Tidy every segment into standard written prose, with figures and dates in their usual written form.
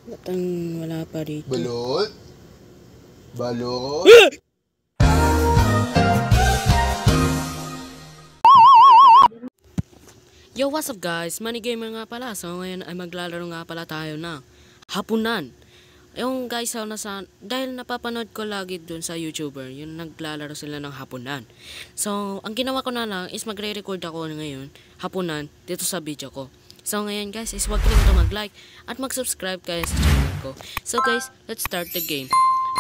Ba't ang wala pa rito? Balot? Balot? Yo, what's up guys? Money Gamer nga pala. So ngayon ay maglalaro nga pala tayo na hapunan. Yung guys, dahil napapanood ko lagi dun sa YouTuber, yung naglalaro sila ng hapunan. So, ang ginawa ko na lang is magre-record ako ngayon, hapunan, dito sa video ko. So ngayon guys, is huwag kalimutan mag-like at mag-subscribe kayo sa channel ko. So guys, let's start the game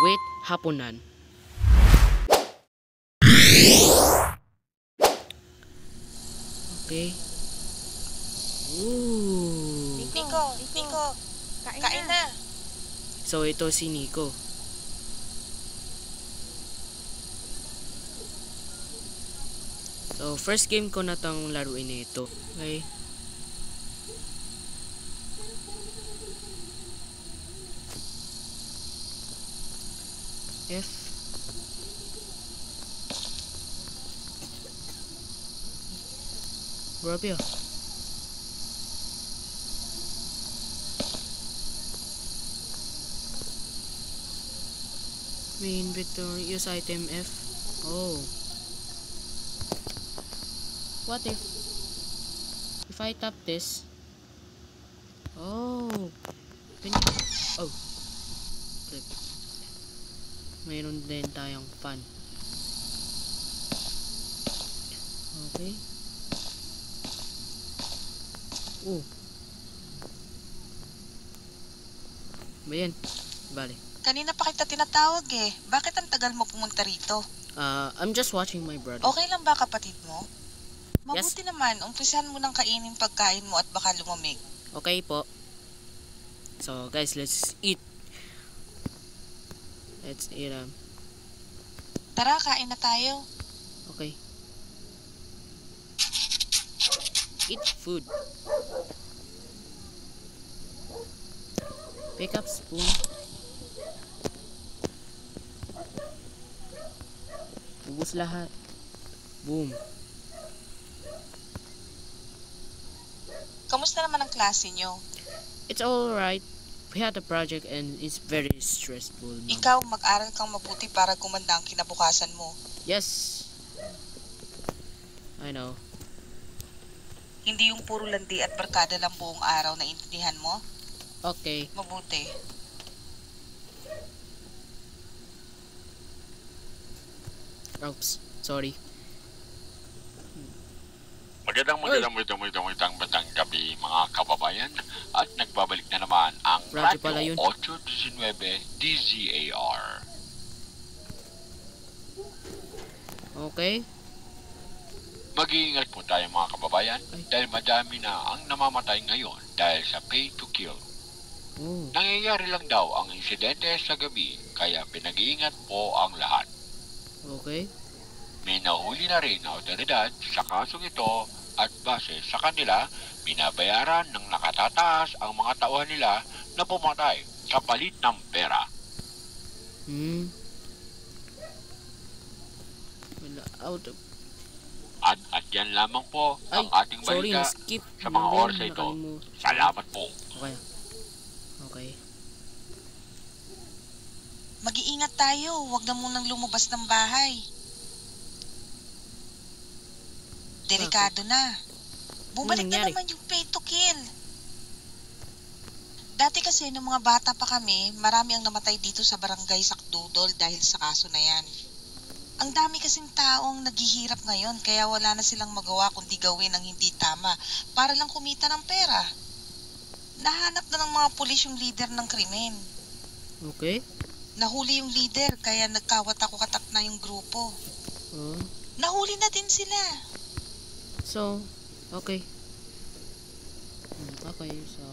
with hapunan. Okay. Ooh. Nico, kain na. So ito si Nico. So first game ko na tong laruin ito. Okay. F. Grabe ah. May inventory, use item F. Oh. What if I tap this? Oh. Oh. Click. Mayroon din tayong fan. Okay. Oh. Bayan. Bale. Kanina pa kita tinatawag eh. Bakit ang tagal mo pumunta rito? I'm just watching my brother. Okay lang ba kapatid mo? Yes. Mabuti naman, umpisahan mo nang kainin pagkain mo at baka lumamig. Okay po. So guys, let's eat. Let's eat. Tara, kain na tayo. Okay. Eat food. Pick up spoon. Ubus lahat. Boom. Kamusta naman ang klase nyo? It's alright. We had a project and it's very stressful. Ma'am. Ikaw, mag-aral kang mabuti para gumanda ang kinabukasan mo. Yes. I know. Hindi yung puro landi at barkada lang buong araw na intindihan mo? Okay. Mabuti. Oops. Sorry. Magandang batang gabi mga kababayan at nagbabalik na naman ang Radyo pala Radio yun. 819 DZAR. Okay. Mag-iingat po tayo mga kababayan Ay. dahil madami na ang namamatay ngayon dahil sa pay to kill. Oh. Nangyayari lang daw ang insidente sa gabi kaya pinag-iingat po ang lahat. Okay. May nahuli na rin na otoridad sa kasong ito at base sa kanila, binabayaran ng nakatataas ang mga tauhan nila na pumatay kapalit ng pera. Wala. Out of... At yan lamang po ang ating sorry, balita na-skip. sa mga oras na ito. Salamat po. Okay. Okay. Mag-iingat tayo, huwag na munang lumabas ng bahay. Delikado na. Bumalik na nangyari? naman yung pay to kill. Dati kasi nung mga bata pa kami, marami ang namatay dito sa barangay Sakdudol dahil sa kaso na yan. Ang dami kasing taong naghihirap ngayon kaya wala na silang magawa kundi gawin ang hindi tama para lang kumita ng pera. Nahanap na ng mga pulis yung leader ng krimen. Okay. Nahuli yung leader kaya nagkawatak-watak na yung grupo. Oh. Nahuli na din sila. So, okay. Okay, so...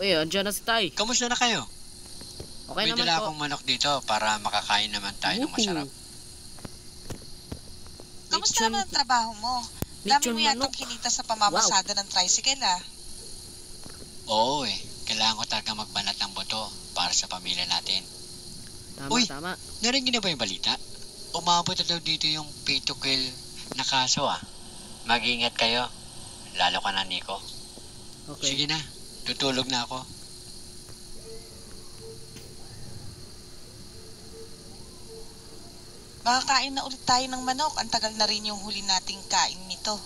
Uy, andyan na si Tay. Kamusta na kayo? Okay May naman dala po. akong manok dito para makakain naman tayo ng masarap. Kamusta naman ang trabaho mo? Dami Lechon mo yatang manok. kinita sa pamamasada ng tricycle ah. Oo kailangan ko talaga magbanat ng boto para sa pamilya natin. Tama, Uy! tama. Narinig niyo na ba yung balita? Umabot na daw dito yung pay to kill na kaso ah. Mag-ingat kayo. Lalo ka na, Nico. Okay. Sige na, Tutulog na ako. Makakain na ulit tayo ng manok. Ang tagal na rin yung huli nating kain nito.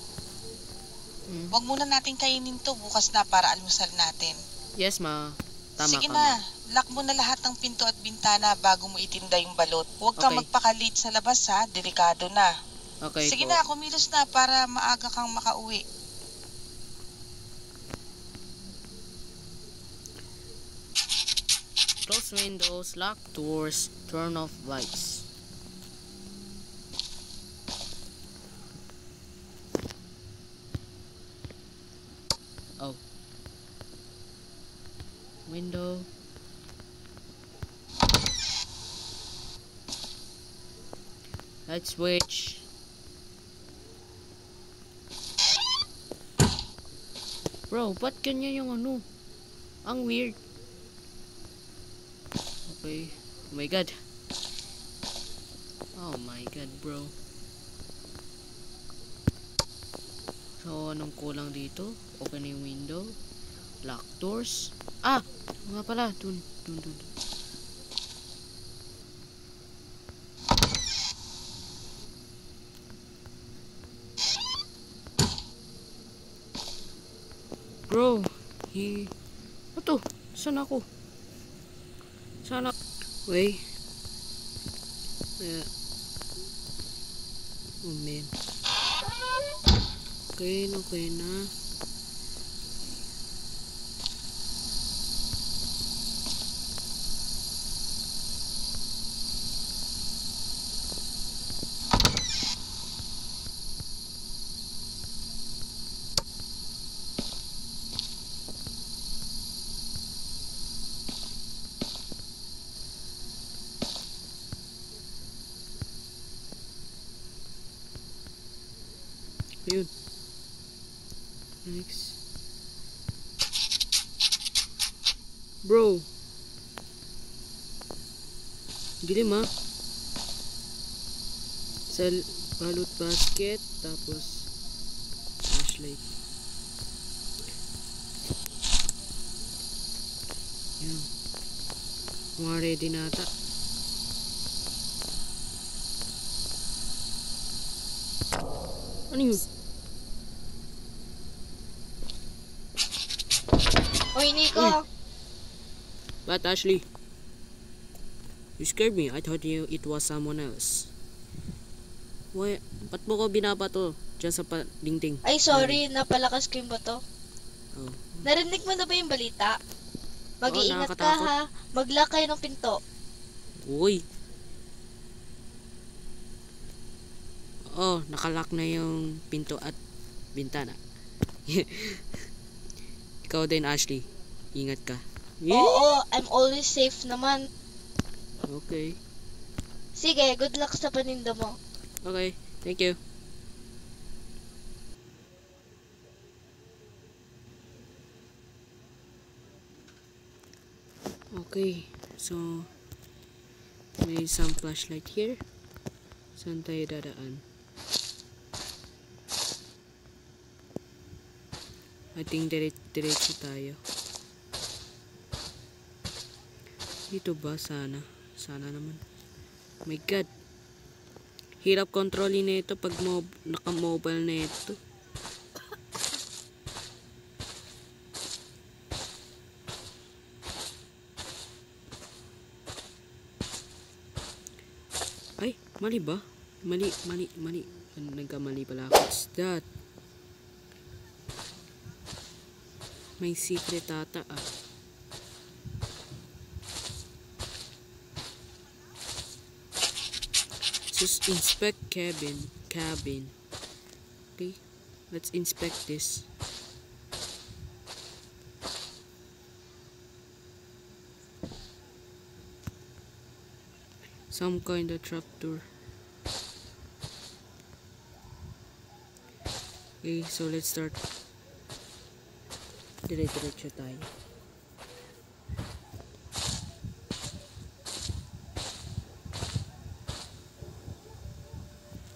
Huwag muna natin kainin to bukas na para almusal natin. Yes, ma. Tama Sige ka, na, ma. lock mo na lahat ng pinto at bintana bago mo itinda yung balot. Huwag kang Okay. magpakalit sa labas ha, delikado na. Okay Sige po. na, kumilos na para maaga kang makauwi. Close windows, lock doors, turn off lights. Oh. Window. Light switch. Bro, ba't ganyan yung ano? Ang weird. Okay. Oh my god. Oh my god, bro. So, anong kulang dito? Open na yung window. Lock doors. Ah! Nga pala. Dun. Bro, ano to? Saan ako? Sana. Wait. Oh man. Okay na. Yun. Next. Bro. Dilim ha. Balut basket. Tapos flashlight. Yan. Mga ready na ata. Ano yun? Oy, Nico. Uy. But Ashley, you scared me. I thought it was someone else. Why? Ba't mo ko binabato dyan sa dingding? Ay, sorry. Napalakas ko yung bato. Oh. Narinig mo na ba yung balita? Mag-iingat ka nakakatakot. ha. Mag-lock kayo ng pinto. Uy. Oh, nakalock na yung pinto at bintana. Ikaw din, Ashley. Ingat ka. Oo, I'm always safe naman. Okay. Sige, good luck sa paninda mo. Okay. Thank you. Okay. So, may isang flashlight here. Saan tayo dadaan? I think diretso tayo. Dito ba? Sana naman. My god. Hirap kontrolin na ito pag naka-mobile na ito. Ay, mali ba? Mali. Nagkamali pala ako. What's that? May secret ata ah. Just inspect cabin. Okay, let's inspect this. Some kind of trapdoor. Okay, so let's start. Diretso tayo.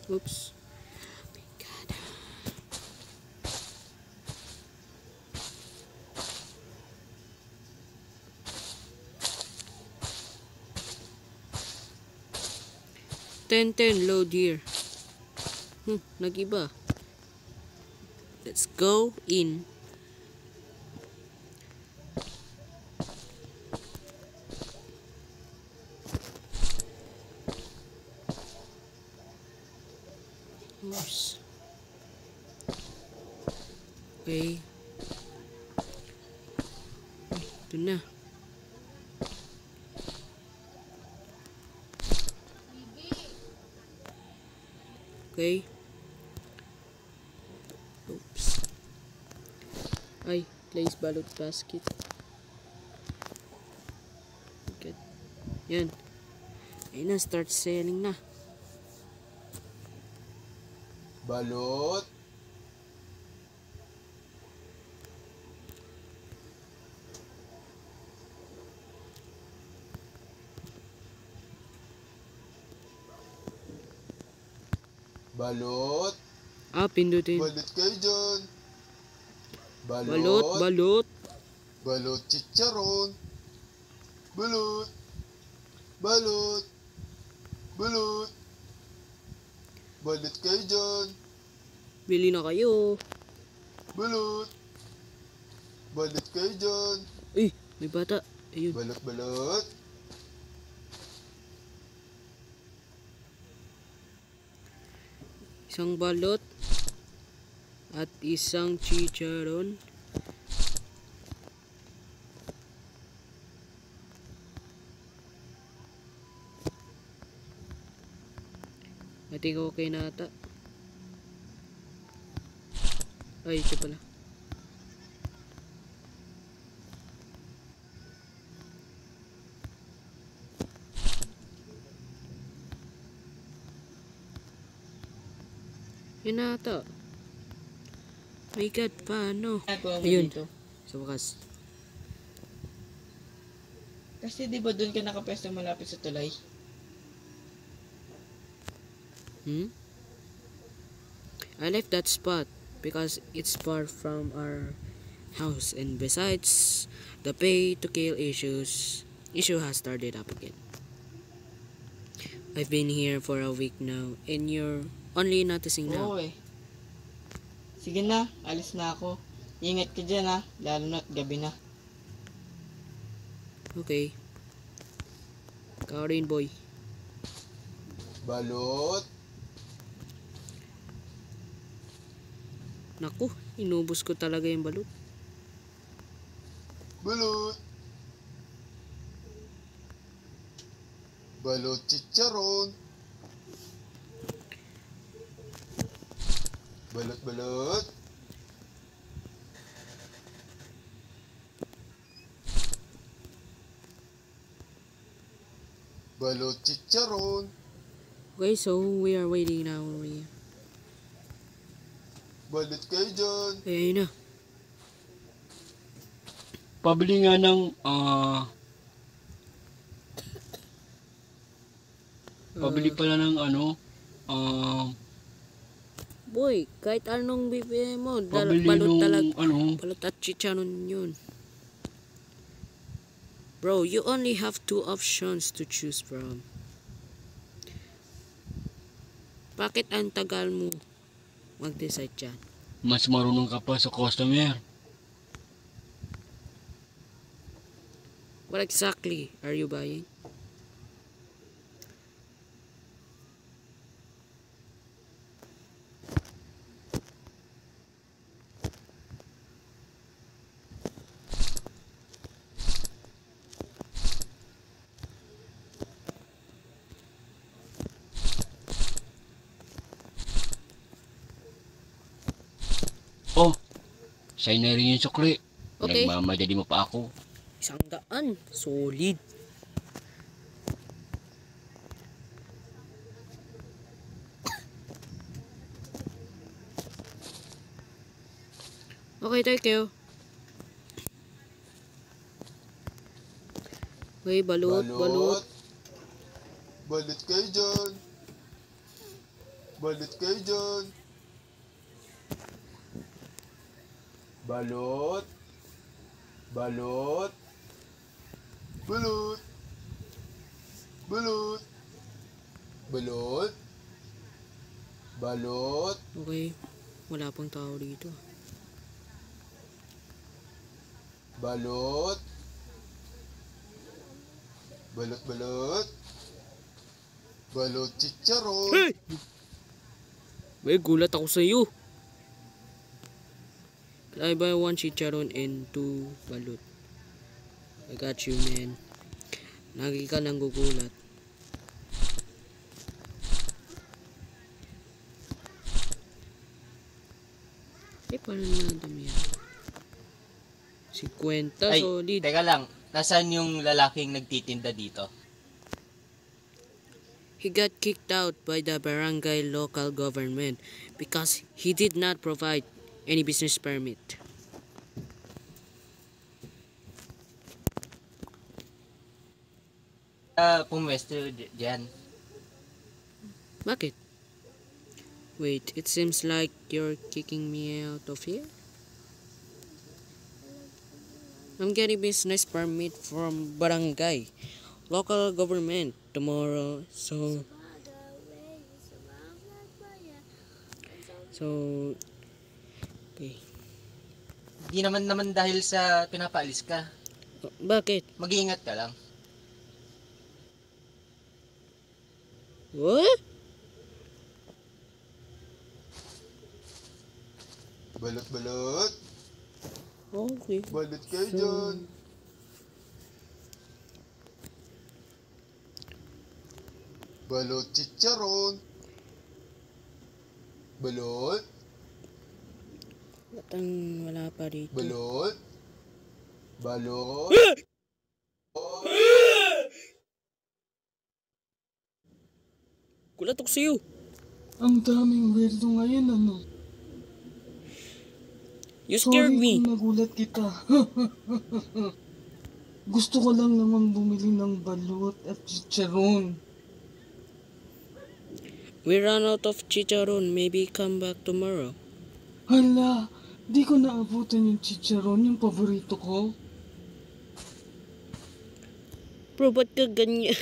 Oops. Oh my god. 10:10 load here. Nag-iba. Let's go in. Oops. Okay. Ito na. Okay. Oops. Ay, place balot basket. Okay. Yan. Ayun na, start selling na. Balot. Balot. Pindutin. Balot kayo dyan. Balot, balot. Balot chicharon. Balot. Balot. Balot. Balot kayo dyan. Bili na kayo. Balot. Balot kayo dyan. Uy, may bata. Ayun. Balot, balot. Isang balot. At isang chicharon. I think okay na ata. Ay, ito pala. Yun na ata. My God, paano? Ayun. Sa wakas. Kasi di ba doon ka nakapwesto malapit sa tulay? I left that spot because it's far from our house, and besides, the pay to kill issue has started up again. I've been here for a week now, and you're only noticing now. Oo eh. Sige na, alis na ako. Ingat ka dyan ha, lalo na't gabi na. Okay. Ikaw rin, boy. Balot. Naku, inubos ko talaga yung balot. Balot. Balot chicharon. Balot, balot. Balot chicharon. Okay, so we are waiting now over here. Balot kayo dyan. Ayun na. Pabili nga ng, pabili pala ng Boy, kahit anong bibili mo, pabili balot nung, talaga. Balot at chicharon yun. Bro, you only have 2 options to choose from. Bakit ang tagal mo mag-decide dyan? mas marunong ka pa sa customer. What exactly are you buying? Oh, sa'yo na rin yung sukli. Okay. Nagmamadali mo pa ako. 100. Solid. Okay, thank you. Okay, balot, balot. Balot kayo dyan. Balot kayo dyan. Balot. Balot. Balot. Balot. Balot. Balot. Okay. Wala pang tao dito. Balot. Balot, balot. Balot chicharon. Hey! May gulat ako sa iyo. I buy 1 chicharon and 2 balut. I got you, man. Lagi ka lang gugulat. Paano naman ang dami yan? 50, Ay, solid. teka lang. Nasaan yung lalaking nagtitinda dito? He got kicked out by the barangay local government because he did not provide any business permit. Pumwesto dyan. Bakit? Wait, it seems like you're kicking me out of here? I'm getting business permit from barangay, local government tomorrow, so okay. Di naman dahil sa pinapaalis ka. Bakit? Mag-iingat ka lang. What? Balot, balot. Okay. Balot kayo dyan. Balot chicharon. Balot. Ba't ang wala pa rito? Balot. Balot. Gulat ako sa'yo. Ang daming weirdo ngayon, ano? You scared me. Sorry kung nagulat kita. Gusto ko lang naman bumili ng balot at chicharon. We ran out of chicharon. Maybe come back tomorrow. Hala, di ko naabutan yung chicharon, yung paborito ko. Bro, ba't ka ganyan?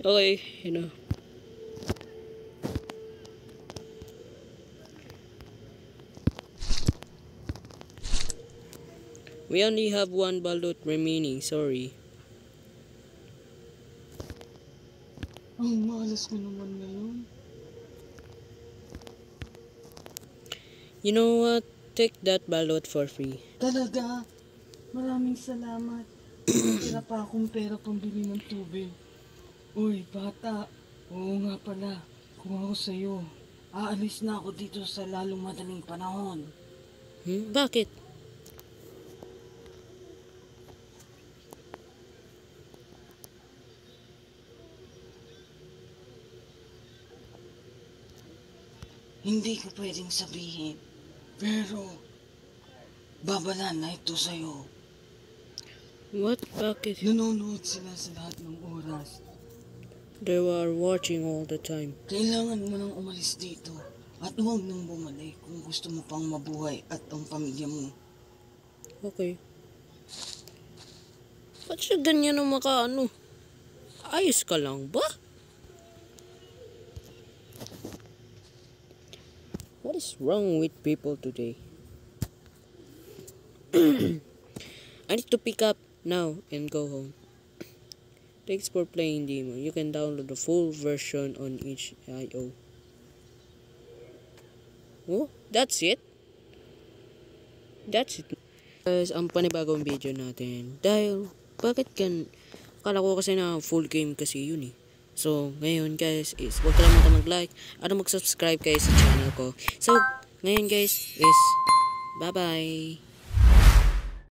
Okay, you know. We only have 1 balut remaining, sorry. Ang malas ko naman ngayon. You know what? Take that balut for free. Talaga, maraming salamat. Tira pa akong pera pambili ng tubig. Uy, bata. Oo nga pala, kung ako sa'yo, aalis na ako dito sa lalong madaling panahon. Bakit? Hindi ko pwedeng sabihin, pero babala na ito sa'yo. What? Bakit? Nanonood sila sa lahat ng oras. They were watching all the time. Kailangan mo nang umalis dito at huwag nang bumalik kung gusto mo pang mabuhay at ang pamilya mo. Okay. Ba't siya ganyan ang makaano? Ayos ka lang ba? What is wrong with people today? I need to pick up now and go home. Thanks for playing Demon. You can download the full version on itch.io. Oh, that's it? That's it. Guys, ang panibagong video natin. Dahil, bakit akala ko kasi na full game kasi yun eh. So, ngayon guys is huwag kalimutan mag-like at mag-subscribe guys sa channel ko. So, ngayon guys is bye-bye.